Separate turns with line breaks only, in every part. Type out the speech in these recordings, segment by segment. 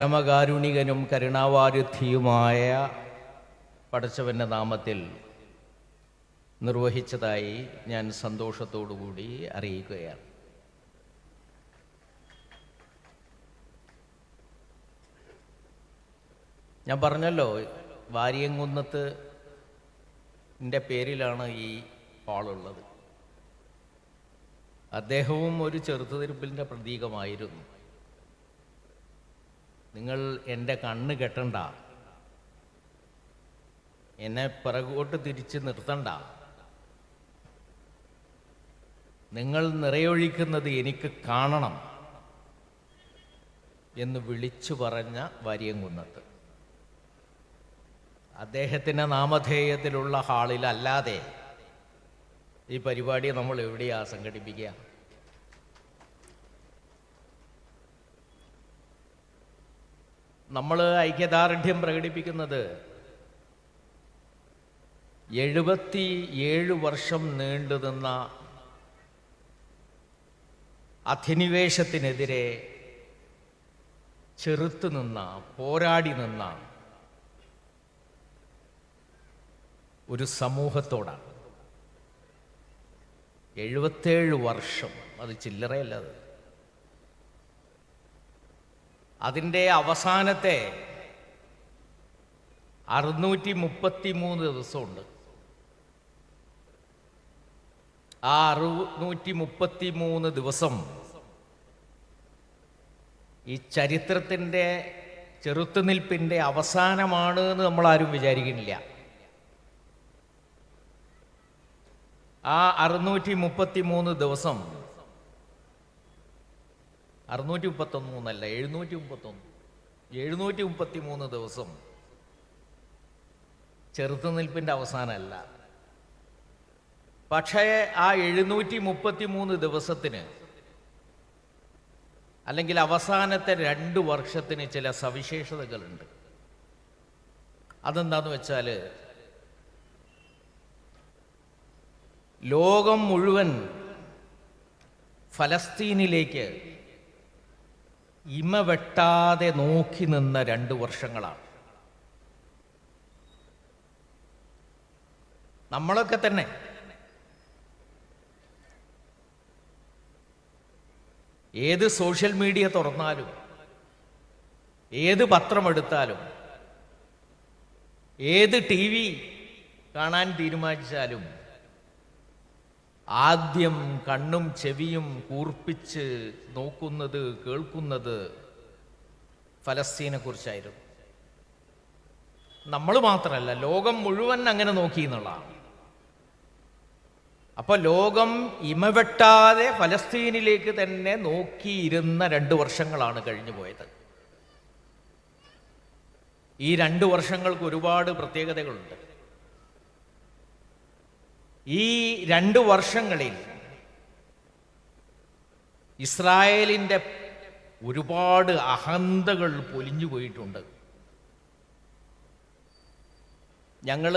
പരമകാരുണികനും കരുണാവാരിധിയുമായ പടച്ചവൻ്റെ നാമത്തിൽ നിർവഹിച്ചതായി ഞാൻ സന്തോഷത്തോടുകൂടി അറിയിക്കുകയാണ്. ഞാൻ പറഞ്ഞല്ലോ, വാരിയംകുന്നത്ത് ൻ്റെ പേരിലാണ് ഈ ഹാളുള്ളത്. അദ്ദേഹവും ഒരു ചെറുത്തുനിൽപ്പിൻ്റെ പ്രതീകമായിരുന്നു. നിങ്ങൾ എൻ്റെ കണ്ണ് കെട്ടണ്ട, എന്നെ പിറകോട്ട് തിരിച്ച് നിർത്തണ്ട, നിങ്ങൾ നിറയൊഴിക്കുന്നത് എനിക്ക് കാണണം എന്ന് വിളിച്ചു പറഞ്ഞ വാരിയംകുന്നത്ത്. അദ്ദേഹത്തിൻ്റെ നാമധേയത്തിലുള്ള ഹാളിലല്ലാതെ ഈ പരിപാടി നമ്മൾ എവിടെയാ സംഘടിപ്പിക്കുക? നമ്മൾ ഐക്യദാർഢ്യം പ്രകടിപ്പിക്കുന്നത് 77 വർഷം നീണ്ടുനിന്ന അധിനിവേശത്തിനെതിരെ ചെറുത്തുനിന്ന, പോരാടി നിന്ന ഒരു സമൂഹത്തോടാണ്. 77 വർഷം, അത് ചില്ലറയല്ലത്. അതിൻ്റെ അവസാനത്തെ 633 ദിവസമുണ്ട്. ആ 633 ദിവസം ഈ ചരിത്രത്തിൻ്റെ ചെറുത്തുനിൽപ്പിൻ്റെ അവസാനമാണ് എന്ന് നമ്മളാരും വിചാരിക്കുന്നില്ല. ആ 633 ദിവസം 633 അല്ല, 733 ദിവസം ചെറുത്തുനിൽപ്പിൻ്റെ അവസാനമല്ല. പക്ഷേ ആ 733 ദിവസത്തിന്, അല്ലെങ്കിൽ അവസാനത്തെ 2 വർഷത്തിന് ചില സവിശേഷതകളുണ്ട്. അതെന്താന്ന് വെച്ചാൽ, ലോകം മുഴുവൻ ഫലസ്തീനിലേക്ക് ഇമവെട്ടാതെ നോക്കി നിന്ന 2 വർഷങ്ങളാണ്. നമ്മളൊക്കെ തന്നെ ഏത് സോഷ്യൽ മീഡിയ തുറന്നാലും, ഏത് പത്രമെടുത്താലും, ഏത് TV കാണാൻ തീരുമാനിച്ചാലും ആദ്യം കണ്ണും ചെവിയും കൂർപ്പിച്ച് നോക്കുന്നത്, കേൾക്കുന്നത് ഫലസ്തീനെ കുറിച്ചായിരുന്നു. നമ്മൾ മാത്രമല്ല, ലോകം മുഴുവൻ അങ്ങനെ നോക്കി എന്നുള്ളതാണ്. അപ്പോൾ ലോകം ഇമവെട്ടാതെ ഫലസ്തീനിലേക്ക് തന്നെ നോക്കിയിരുന്ന 2 വർഷങ്ങളാണ് കഴിഞ്ഞു പോയത്. ഈ 2 വർഷങ്ങൾക്ക് ഒരുപാട് പ്രത്യേകതകളുണ്ട്. ഈ 2 വർഷങ്ങളിൽ ഇസ്രായേലിൻ്റെ ഒരുപാട് അഹന്തകൾ പൊലിഞ്ഞു പോയിട്ടുണ്ട്. ഞങ്ങൾ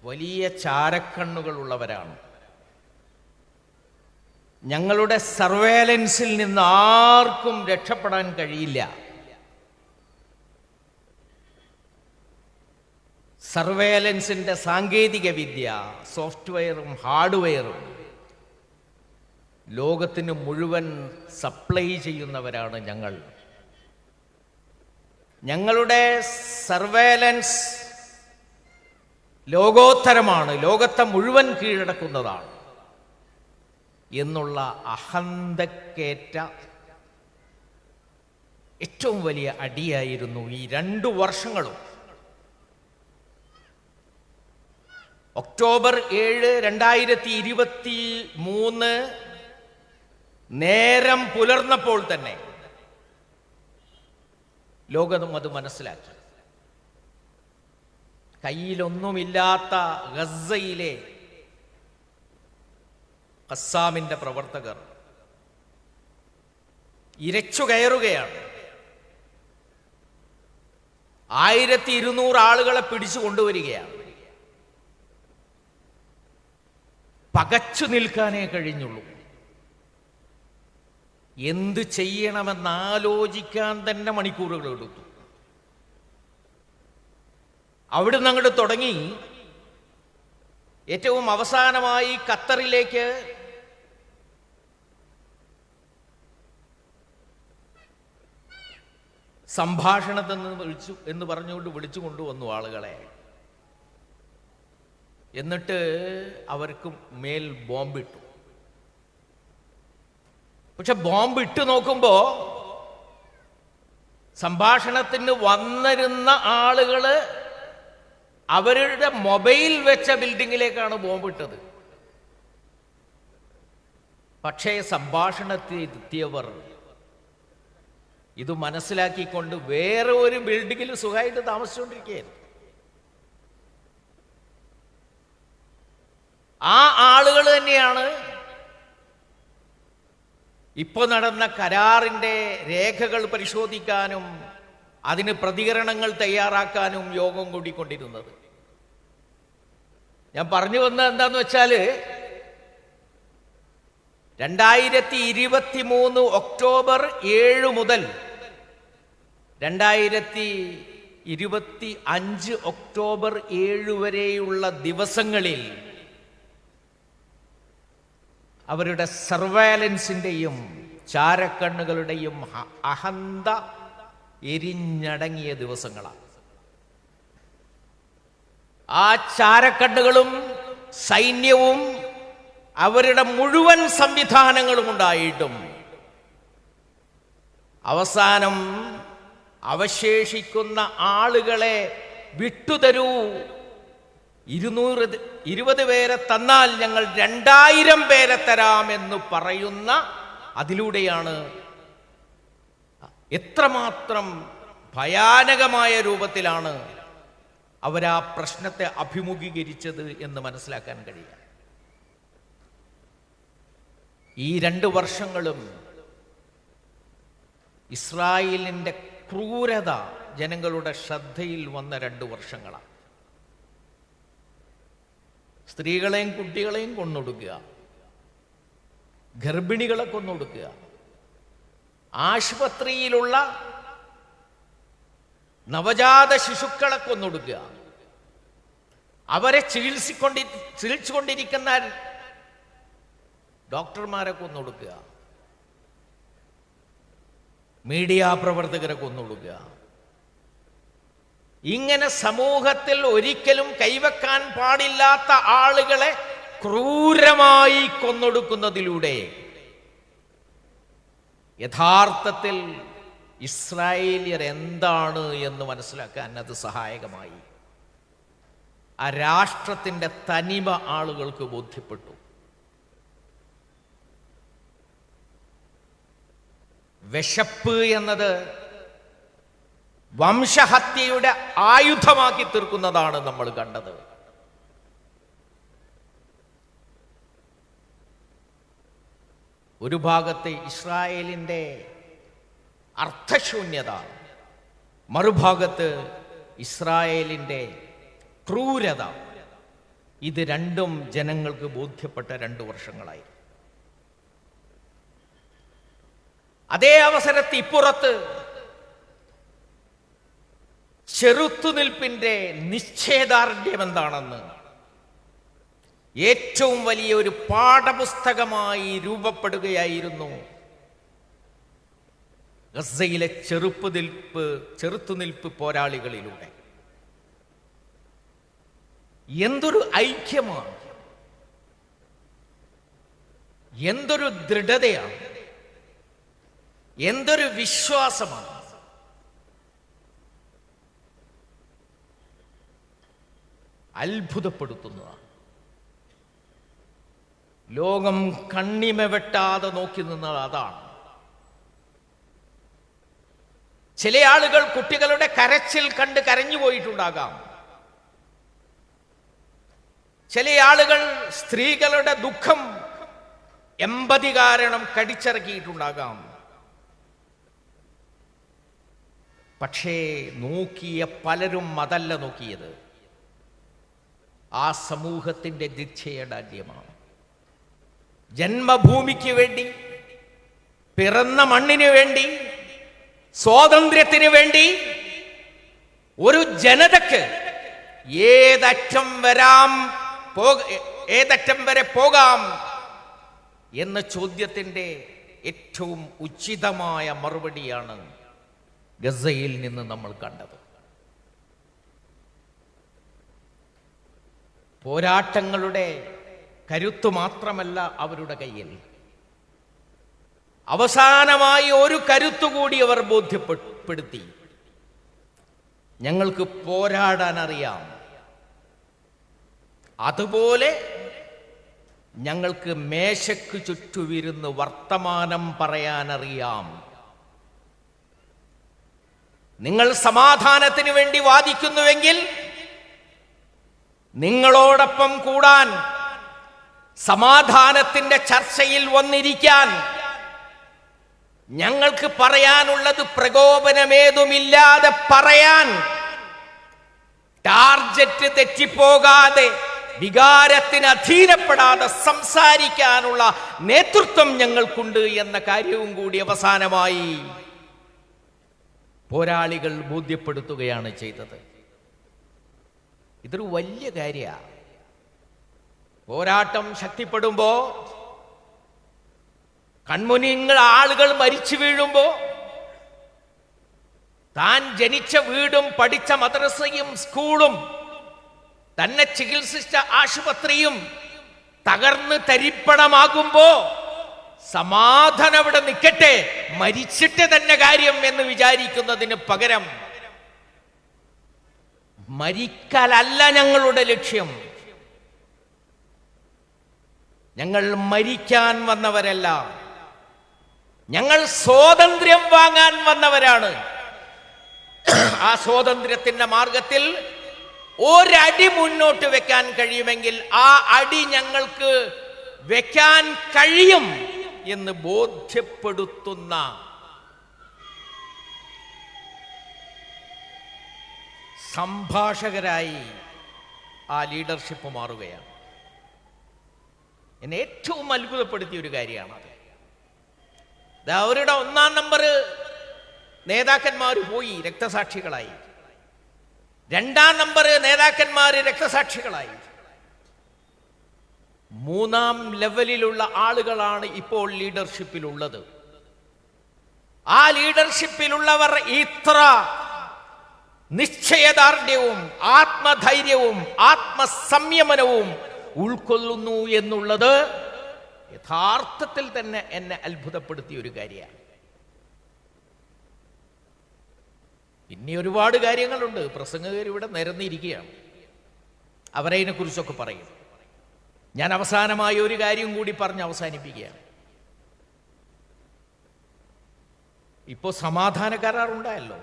വലിയ ചാരക്കണ്ണുകളുള്ളവരാണ്. ഞങ്ങളുടെ സർവേലൻസിൽ നിന്ന് ആർക്കും രക്ഷപ്പെടാൻ കഴിയില്ല. സർവേലൻസിൻ്റെ സാങ്കേതിക വിദ്യ, സോഫ്റ്റ്വെയറും ഹാർഡ്വെയറും ലോകത്തിന് മുഴുവൻ സപ്ലൈ ചെയ്യുന്നവരാണ് ഞങ്ങൾ. ഞങ്ങളുടെ സർവേലൻസ് ലോകോത്തരമാണ്, ലോകത്തെ മുഴുവൻ കീഴടക്കുന്നതാണ് എന്നുള്ള അഹന്തക്കേറ്റ ഏറ്റവും വലിയ അടിയായിരുന്നു ഈ 2 വർഷങ്ങളും. ഒക്ടോബർ 7, 2023 നേരം പുലർന്നപ്പോൾ തന്നെ ലോകം അത് മനസ്സിലാക്കി. കയ്യിലൊന്നുമില്ലാത്ത ഗസയിലെ ഖസ്സാമിൻ്റെ പ്രവർത്തകർ ഇരച്ചു കയറുകയാണ്. 1200 ആളുകളെ പിടിച്ചു കൊണ്ടുവരികയാണ്. പകച്ചു നിൽക്കാനേ കഴിഞ്ഞുള്ളൂ. എന്ത് ചെയ്യണമെന്നാലോചിക്കാൻ തന്നെ മണിക്കൂറുകൾ എടുത്തു. അവിടുന്ന് അങ്ങോട്ട് തുടങ്ങി ഏറ്റവും അവസാനമായി ഖത്തറിലേക്ക് സംഭാഷണത്തിൽ നിന്ന് വിളിച്ചു എന്ന് പറഞ്ഞുകൊണ്ട് വിളിച്ചു കൊണ്ടുവന്നു ആളുകളെ. എന്നിട്ട് അവർക്ക് മേൽ ബോംബിട്ടു. പക്ഷെ ബോംബിട്ട് നോക്കുമ്പോ സംഭാഷണത്തിന് വന്നിരുന്ന ആളുകള് അവരുടെ മൊബൈൽ വെച്ച ബിൽഡിങ്ങിലേക്കാണ് ബോംബിട്ടത്. പക്ഷേ സംഭാഷണത്തിൽ എത്തിയവർ ഇത് മനസ്സിലാക്കിക്കൊണ്ട് വേറെ ഒരു ബിൽഡിങ്ങിൽ സുഖമായിട്ട് താമസിച്ചുകൊണ്ടിരിക്കുകയായിരുന്നു. ആ ആളുകൾ തന്നെയാണ് ഇപ്പൊ നടന്ന കരാറിന്റെ രേഖകൾ പരിശോധിക്കാനും അതിന് പ്രതികരണങ്ങൾ തയ്യാറാക്കാനും യോഗം കൂടിക്കൊണ്ടിരുന്നത്. ഞാൻ പറഞ്ഞു വന്നത് എന്താന്ന് വെച്ചാല് 2023 ഒക്ടോബർ 7 മുതൽ 2025 ഒക്ടോബർ 7 വരെയുള്ള ദിവസങ്ങളിൽ അവരുടെ സർവൈലൻസിന്റെയും ചാരക്കണ്ണുകളുടെയും അഹന്ത എരിഞ്ഞടങ്ങിയ ദിവസങ്ങളാണ്. ആ ചാരക്കണ്ണുകളും സൈന്യവും അവരുടെ മുഴുവൻ സംവിധാനങ്ങളും ഉണ്ടായിട്ടും അവസാനം അവശേഷിക്കുന്ന ആളുകളെ വിട്ടുതരൂ, 220 പേരെ തന്നാൽ ഞങ്ങൾ 2000 പേരെ തരാമെന്ന് പറയുന്ന അതിലൂടെയാണ് എത്രമാത്രം ഭയാനകമായ രൂപത്തിലാണ് അവരാ പ്രശ്നത്തെ അഭിമുഖീകരിച്ചത് എന്ന് മനസ്സിലാക്കാൻ കഴിയുക. ഈ 2 വർഷങ്ങളും ഇസ്രായേലിൻ്റെ ക്രൂരത ജനങ്ങളുടെ ശ്രദ്ധയിൽ വന്ന 2 വർഷങ്ങളാണ്. സ്ത്രീകളെയും കുട്ടികളെയും കൊന്നൊടുക്കുക, ഗർഭിണികളെ കൊന്നൊടുക്കുക, ആശുപത്രിയിലുള്ള നവജാത ശിശുക്കളെ കൊന്നൊടുക്കുക, അവരെ ചികിത്സിച്ചുകൊണ്ടിരിക്കുന്ന ഡോക്ടർമാരെ കൊന്നൊടുക്കുക, മീഡിയ പ്രവർത്തകരെ കൊന്നൊടുക്കുക. ഇങ്ങനെ സമൂഹത്തിൽ ഒരിക്കലും കൈവെക്കാൻ പാടില്ലാത്ത ആളുകളെ ക്രൂരമായി കൊന്നൊടുക്കുന്നതിലൂടെ യഥാർത്ഥത്തിൽ ഇസ്രായേലിയർ എന്താണ് എന്ന് മനസ്സിലാക്കാൻ അത് സഹായകമായി. ആ രാഷ്ട്രത്തിൻ്റെ തനിമ ആളുകൾക്ക് ബോധ്യപ്പെട്ടു. വിശപ്പ് എന്നത് വംശഹത്യയുടെ ആയുധമാക്കി തീർക്കുന്നതാണ് നമ്മൾ കണ്ടത്. ഒരു ഭാഗത്ത് ഇസ്രായേലിൻ്റെ അർത്ഥശൂന്യത, മറുഭാഗത്ത് ഇസ്രായേലിൻ്റെ ക്രൂരത. ഇത് രണ്ടും ജനങ്ങൾക്ക് ബോധ്യപ്പെട്ട 2 വർഷങ്ങളായി. അതേ അവസരത്തിൽ ഇപ്പുറത്ത് ചെറുത്തുനിൽപ്പിന്റെ നിശ്ചയദാർഢ്യം എന്താണെന്ന് ഏറ്റവും വലിയ ഒരു പാഠപുസ്തകമായി രൂപപ്പെടുകയായിരുന്നു ഗസയിലെ ചെറുത്തുനിൽപ്പ് പോരാളികളിലൂടെ. എന്തൊരു ഐക്യമാണ്, എന്തൊരു ദൃഢതയാണ്, എന്തൊരു വിശ്വാസമാണ്. അത്ഭുതപ്പെടുത്തുന്നതാണ്. ലോകം കണ്ണിമ വെട്ടാതെ നോക്കി നിന്നത് അതാണ്. ചില ആളുകൾ കുട്ടികളുടെ കരച്ചിൽ കണ്ട് കരഞ്ഞു പോയിട്ടുണ്ടാകാം. ചില ആളുകൾ സ്ത്രീകളുടെ ദുഃഖം എമ്പതി കാരണം കടിച്ചിറക്കിയിട്ടുണ്ടാകാം. പക്ഷേ നോക്കിയ പലരും അതല്ല നോക്കിയത്. ആ സമൂഹത്തിൻ്റെ നിശ്ചയദാർഢ്യമാണ്. ജന്മഭൂമിക്ക് വേണ്ടി, പിറന്ന മണ്ണിനു വേണ്ടി, സ്വാതന്ത്ര്യത്തിന് വേണ്ടി ഒരു ജനതയ്ക്ക് ഏതറ്റം വരെ പോകാം എന്ന ചോദ്യത്തിൻ്റെ ഏറ്റവും ഉചിതമായ മറുപടിയാണ് ഗസയിൽ നിന്ന് നമ്മൾ കണ്ടത്. പോരാട്ടങ്ങളുടെ കരുത്തു മാത്രമല്ല അവരുടെ കയ്യിൽ, അവസാനമായി ഒരു കരുത്തുകൂടി അവർ ബോധ്യപ്പെടുത്തി: ഞങ്ങൾക്ക് പോരാടാൻ അറിയാം, അതുപോലെ ഞങ്ങൾക്ക് മേശയ്ക്ക് ചുറ്റുമിരുന്ന് വർത്തമാനം പറയാനറിയാം. നിങ്ങൾ സമാധാനത്തിന് വേണ്ടി വാദിക്കുന്നുവെങ്കിൽ നിങ്ങളോടൊപ്പം കൂടാൻ, സമാധാനത്തിന്റെ ചർച്ചയിൽ വന്നിരിക്കാൻ, ഞങ്ങൾക്ക് പറയാനുള്ളത് പ്രകോപനമേതുമില്ലാതെ പറയാൻ, ടാർജറ്റ് തെറ്റിപ്പോകാതെ, വികാരത്തിന് അധീനപ്പെടാതെ സംസാരിക്കാനുള്ള നേതൃത്വം ഞങ്ങൾക്കുണ്ട് എന്ന കാര്യവും കൂടി അവസാനമായി പോരാളികൾ ബോധ്യപ്പെടുത്തുകയാണ് ചെയ്തത്. ഇതൊരു വലിയ കാര്യമാണ്. പോരാട്ടം ശക്തിപ്പെടുമ്പോ, കൺമുന്നിൽ ആളുകൾ മരിച്ചു വീഴുമ്പോ, താൻ ജനിച്ച വീടും പഠിച്ച മദ്രസയും സ്കൂളും തന്നെ ചികിത്സിച്ച ആശുപത്രിയും തകർന്ന് തരിപ്പണമാകുമ്പോ സമാധാനം അവിടെ നിൽക്കട്ടെ, മരിച്ചിട്ട് തന്നെ കാര്യം എന്ന് വിചാരിക്കുന്നതിന് പകരം, മരിക്കലല്ല ഞങ്ങളുടെ ലക്ഷ്യം, ഞങ്ങൾ മരിക്കാൻ വന്നവരല്ല, ഞങ്ങൾ സ്വാതന്ത്ര്യം വാങ്ങാൻ വന്നവരാണ്. ആ സ്വാതന്ത്ര്യത്തിന്റെ മാർഗത്തിൽ ഒരടി മുന്നോട്ട് വെക്കാൻ കഴിയുമെങ്കിൽ ആ അടി ഞങ്ങൾക്ക് വെക്കാൻ കഴിയും എന്ന് ബോധ്യപ്പെടുത്തുന്ന സംഭാഷകരായി ആ ലീഡർഷിപ്പ് മാറുകയാണ്. എന്നെ ഏറ്റവും അത്ഭുതപ്പെടുത്തിയ ഒരു കാര്യമാണത്. അവരുടെ 1-ാം നമ്പർ നേതാക്കന്മാർ പോയി, രക്തസാക്ഷികളായി. 2-ാം നമ്പർ നേതാക്കന്മാർ രക്തസാക്ഷികളായി. 3-ാം ലെവലിലുള്ള ആളുകളാണ് ഇപ്പോൾ ലീഡർഷിപ്പിലുള്ളത്. ആ ലീഡർഷിപ്പിലുള്ളവർ ഇത്ര നിശ്ചയദാർഢ്യവും ആത്മധൈര്യവും ആത്മസംയമനവും ഉൾക്കൊള്ളുന്നു എന്നുള്ളത് യഥാർത്ഥത്തിൽ തന്നെ എന്നെ അത്ഭുതപ്പെടുത്തിയ ഒരു കാര്യമാണ്. ഇനി ഒരുപാട് കാര്യങ്ങളുണ്ട്. പ്രസംഗകർ ഇവിടെ നിരന്നിരിക്കുകയാണ്, അവരതിനെ കുറിച്ചൊക്കെ പറയും. ഞാൻ അവസാനമായി ഒരു കാര്യം കൂടി പറഞ്ഞ് അവസാനിപ്പിക്കുകയാണ്. ഇപ്പോ സമാധാന കരാറുണ്ടായല്ലോ.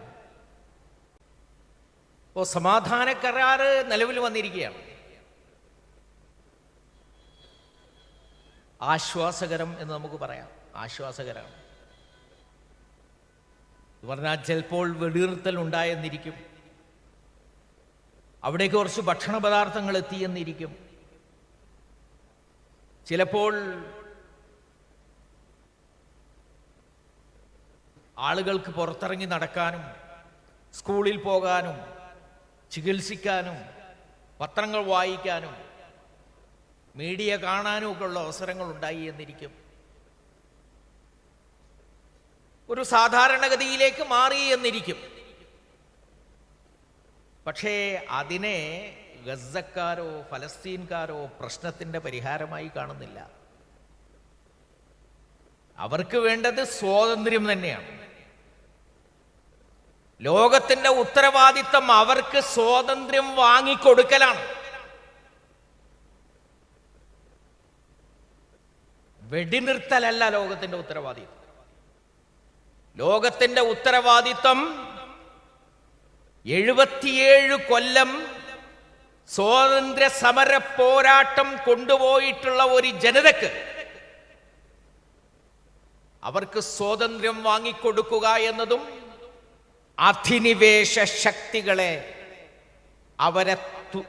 ഇപ്പോ സമാധാന കരാറ് നിലവിൽ വന്നിരിക്കുകയാണ്. ആശ്വാസകരം എന്ന് നമുക്ക് പറയാം. ആശ്വാസകരമാണ് പറഞ്ഞാൽ ചിലപ്പോൾ വെടിനിർത്തൽ ഉണ്ടായെന്നിരിക്കും, അവിടേക്ക് കുറച്ച് ഭക്ഷണ പദാർത്ഥങ്ങൾ എത്തിയെന്നിരിക്കും, ചിലപ്പോൾ ആളുകൾക്ക് പുറത്തിറങ്ങി നടക്കാനും സ്കൂളിൽ പോകാനും ചികിത്സിക്കാനും പത്രങ്ങൾ വായിക്കാനും മീഡിയ കാണാനും ഒക്കെ ഉള്ള അവസരങ്ങൾ ഉണ്ടായി എന്നിരിക്കും. ഒരു സാധാരണഗതിയിലേക്ക് മാറി എന്നിരിക്കും. പക്ഷേ അതിനെ ഗസക്കാരോ ഫലസ്തീൻകാരോ പ്രശ്നത്തിന്റെ പരിഹാരമായി കാണുന്നില്ല. അവർക്ക് വേണ്ടത് സ്വാതന്ത്ര്യം തന്നെയാണ്. ലോകത്തിന്റെ ഉത്തരവാദിത്തം അവർക്ക് സ്വാതന്ത്ര്യം വാങ്ങിക്കൊടുക്കലാണ്. വെടിനിർത്തലല്ല ലോകത്തിന്റെ ഉത്തരവാദിത്തം. ലോകത്തിന്റെ ഉത്തരവാദിത്തം 77 കൊല്ലം സ്വാതന്ത്ര്യ സമര പോരാട്ടം കൊണ്ടുപോയിട്ടുള്ള ഒരു ജനതയ്ക്ക് അവർക്ക് സ്വാതന്ത്ര്യം വാങ്ങിക്കൊടുക്കുക എന്നതും അധിനിവേശ ശക്തികളെ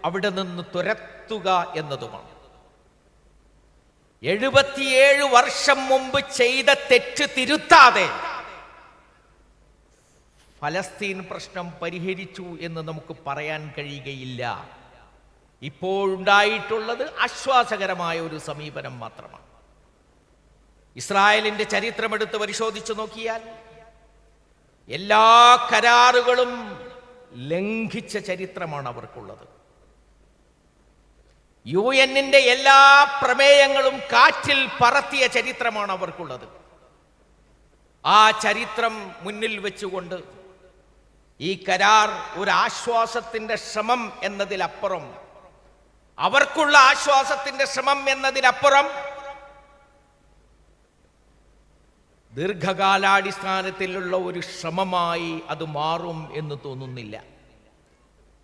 അവിടെ നിന്ന് തുരത്തുക എന്നതുമാണ്. 77 വർഷം മുമ്പ് ചെയ്ത തെറ്റ് തിരുത്താതെ ഫലസ്തീൻ പ്രശ്നം പരിഹരിച്ചു എന്ന് നമുക്ക് പറയാൻ കഴിയുകയില്ല. ഇപ്പോഴുണ്ടായിട്ടുള്ളത് ആശ്വാസകരമായ ഒരു സമീപനം മാത്രമാണ്. ഇസ്രായേലിന്റെ ചരിത്രമെടുത്ത് പരിശോധിച്ചു നോക്കിയാൽ എല്ലാ കരാറുകളും ലംഘിച്ച ചരിത്രമാണ് അവർക്കുള്ളത്. UN-ന്റെ എല്ലാ പ്രമേയങ്ങളും കാറ്റിൽ പറത്തിയ ചരിത്രമാണ് അവർക്കുള്ളത്. ആ ചരിത്രം മുന്നിൽ വെച്ചുകൊണ്ട് ഈ കരാർ ഒരു ആശ്വാസത്തിന്റെ ശ്രമം എന്നതിലപ്പുറം, അവർക്കുള്ള ആശ്വാസത്തിന്റെ ശ്രമം എന്നതിനപ്പുറം ദീർഘകാലാടിസ്ഥാനത്തിലുള്ള ഒരു ശ്രമമായി അത് മാറും എന്ന് തോന്നുന്നില്ല.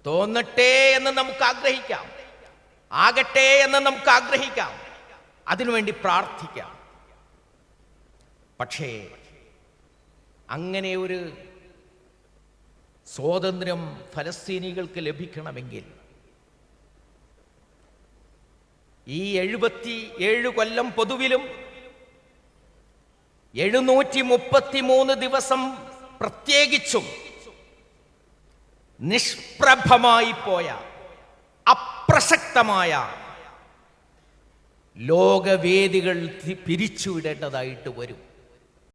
തോന്നട്ടെ എന്ന് നമുക്ക് ആഗ്രഹിക്കാം, ആകട്ടെ എന്ന് നമുക്ക് ആഗ്രഹിക്കാം, അതിനുവേണ്ടി പ്രാർത്ഥിക്കാം. പക്ഷേ അങ്ങനെ ഒരു സ്വാതന്ത്ര്യം ഫലസ്തീനികൾക്ക് ലഭിക്കണമെങ്കിൽ ഈ 77 കൊല്ലം പൊതുവിലും 733 ദിവസം പ്രത്യേകിച്ചും നിഷ്പ്രഭമായി പോയ അപ്രസക്തമായ ലോകവേദികൾ പിരിച്ചുവിടേണ്ടതായിട്ട് വരും.